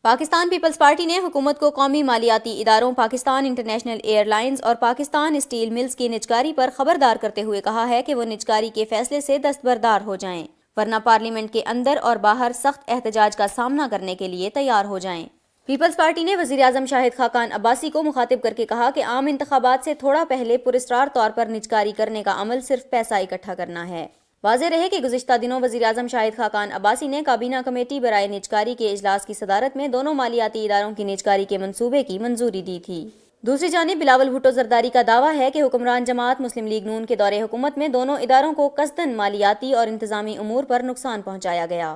Pakistan peoples party ने हुकूमत को कौमी मालियाती इदारों पाकिस्तान इंटरनेशनल एयरलाइंस और पाकिस्तान स्टील मिल्स की निजकारी पर खबरदार करते हुए कहा है कि वो निजकारी के फैसले से दस्तबरदार हो जाएं, वरना पार्लियामेंट के अंदर और बाहर सख्त एहतजाज का सामना करने के लिए तैयार हो जाएं। पीपल्स पार्टी ने वज़ीर आज़म शाहिद खाकान अब्बासी को मुखातिब करके कहा कि आम इंतखाबात से थोड़ा पहले पुरस्कार तौर पर निजकारी करने का अमल सिर्फ पैसा इकट्ठा करना है। वाज़ेह रहे कि गुज़िश्ता दिनों वज़ीर आज़म शाहिद खाकान अब्बासी ने काबीना कमेटी बराए निजकारी के इजलास की सदारत में दोनों मालियाती इदारों की निजकारी के मंसूबे की मंजूरी दी थी। दूसरी जानिब बिलावल भुट्टो जरदारी का दावा है कि हुक्मरान जमात मुस्लिम लीग नून के दौरे हुकूमत में दोनों इदारों को कसदन मालियाती और इंतजामी उमूर पर नुकसान पहुंचाया गया।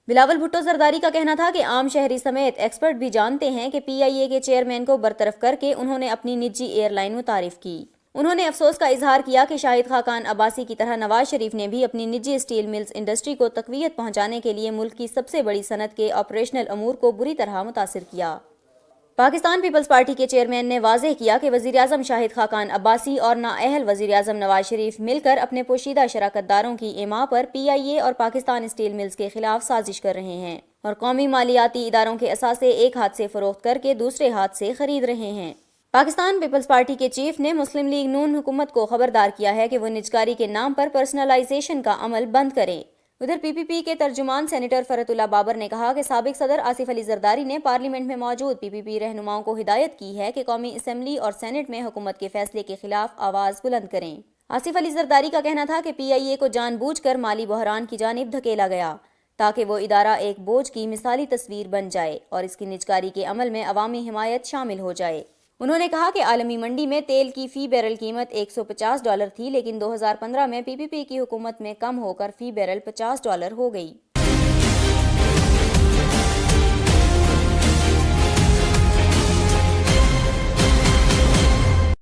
बिलावल भुट्टो जरदारी का कहना था कि आम शहरी समेत एक्सपर्ट भी जानते हैं कि PIA के चेयरमैन को बरतरफ करके उन्होंने अपनी निजी एयरलाइन मुतारिफ की। उन्होंने अफसोस का इजहार किया कि शाहिद खाकान अब्बासी की तरह नवाज शरीफ ने भी अपनी निजी स्टील मिल्स इंडस्ट्री को तकवीयत पहुंचाने के लिए मुल्क की सबसे बड़ी सनत के ऑपरेशनल अमूर को बुरी तरह मुतासिर किया। पाकिस्तान पीपल्स पार्टी के चेयरमैन ने वाज़ेह किया कि वज़ीर आज़म शाहिद खाकान अब्बासी और नाअहल वज़ीर आज़म नवाज शरीफ मिलकर अपने पोशीदा शराकतदारों की इमा पर PIA और पाकिस्तान स्टील मिल्स के खिलाफ साजिश कर रहे हैं और कौमी मालियाती इदारों के असासे एक हाथ से फरोख्त करके दूसरे हाथ से खरीद रहे हैं। पाकिस्तान पीपल्स पार्टी के चीफ ने मुस्लिम लीग नून हुकूमत को खबरदार किया है कि वो निजकारी के नाम पर पर्सनलाइजेशन का अमल बंद करें। उधर PPP के तर्जुमान सेनेटर फरतुल्ला बाबर ने कहा कि साबिक सदर आसिफ अली जरदारी ने पार्लियामेंट में मौजूद PPP रहनुमाओं को हिदायत की है कि कौमी असम्बली और सेनेट में हुकूमत के फैसले के खिलाफ आवाज बुलंद करें। आसिफ अली जरदारी का कहना था कि PIA को जानबूझकर माली बहरान की जानिब धकेला गया ताकि वो इदारा एक बोझ की मिसाली तस्वीर बन जाए और इसकी निजकारी के अमल में अवामी हिमायत शामिल हो जाए। उन्होंने कहा कि आलमी मंडी में तेल की फी बैरल कीमत $150 थी, लेकिन 2015 में PPP की हुकूमत में कम होकर फी बैरल $50 हो गई।